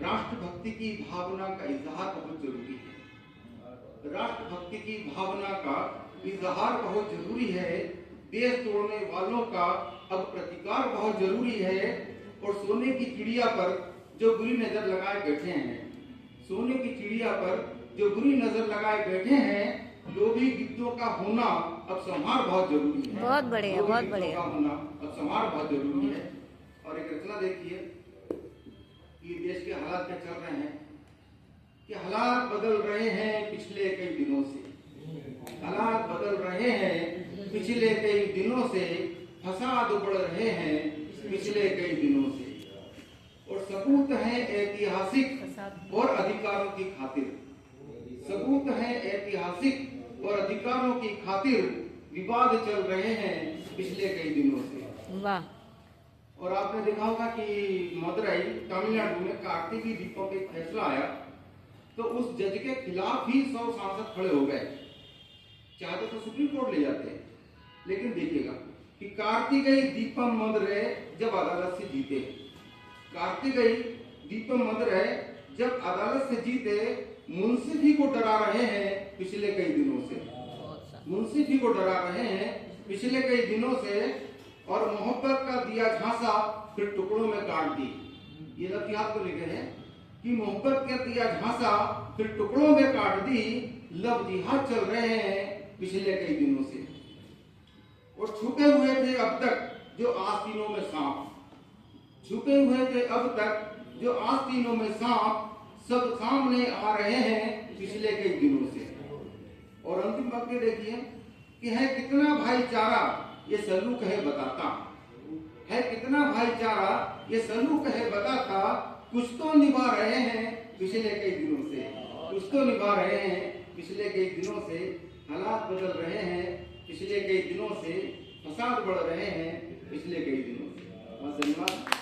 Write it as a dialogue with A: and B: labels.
A: राष्ट्रभक्ति की भावना का इजहार बहुत जरूरी है। राष्ट्रभक्ति की भावना का इजहार बहुत जरूरी है। देश तोड़ने वालों का अब प्रतिकार बहुत जरूरी है। और सोने की चिड़िया पर जो बुरी नजर लगाए बैठे हैं, सोने की चिड़िया पर जो बुरी नजर लगाए बैठे हैं, लोभी गिद्धों का होना अब संहार बहुत जरूरी है।
B: बहुत बढ़िया, बहुत बढ़िया।
A: होना अब संहार बहुत जरूरी है। और एक रचना देखिए कि देश के हालात क्या चल रहे हैं, कि हालात बदल रहे हैं पिछले कई दिनों से। हालात बदल रहे हैं पिछले कई दिनों से, फसाद बढ़ रहे हैं पिछले कई दिनों से। और सबूत है ऐतिहासिक और अधिकारों की खातिर, सबूत है ऐतिहासिक और अधिकारों की खातिर विवाद चल रहे हैं पिछले कई दिनों से।
B: वाह।
A: और आपने देखा होगा कि मदुरई तमिलनाडु में कार्तिकी दीपों पे फैसला आया तो उस जज के खिलाफ ही 100 सांसद खड़े हो गए। चाहते तो सुप्रीम कोर्ट ले जाते हैं, लेकिन देखिएगा कि कार्तिकेय दीपम मदुरई जब अदालत से जीते, कार्तिकेय दीपम मदुरई जब अदालत से जीते, मुंसिफी को डरा रहे हैं पिछले कई दिनों से, मुंसिफी को डरा रहे हैं पिछले कई दिनों से। और मोहब्बत का दिया झांसा फिर टुकड़ों में काट दी। ये लफ्ज याद को लिखे हैं कि मोहब्बत का दिया झांसा फिर टुकड़ों में काट दी, लव जिहाद चल रहे हैं पिछले कई दिनों से। और छुपे हुए थे अब तक जो आस्तीनों में सांप, छुपे हुए थे अब तक जो आस्तीनों में सांप, सब सामने आ रहे हैं पिछले कई दिनों से। और अंतिम वाक्य देखिए कि है कितना भाईचारा ये सलूक है बताता, है कितना भाईचारा ये सलूक है बताता, कुछ तो निभा रहे हैं पिछले कई दिनों से, कुछ तो निभा रहे हैं पिछले कई दिनों से। हालात बदल रहे हैं पिछले कई दिनों से, फसाद बढ़ रहे हैं पिछले कई दिनों से। धन्यवाद।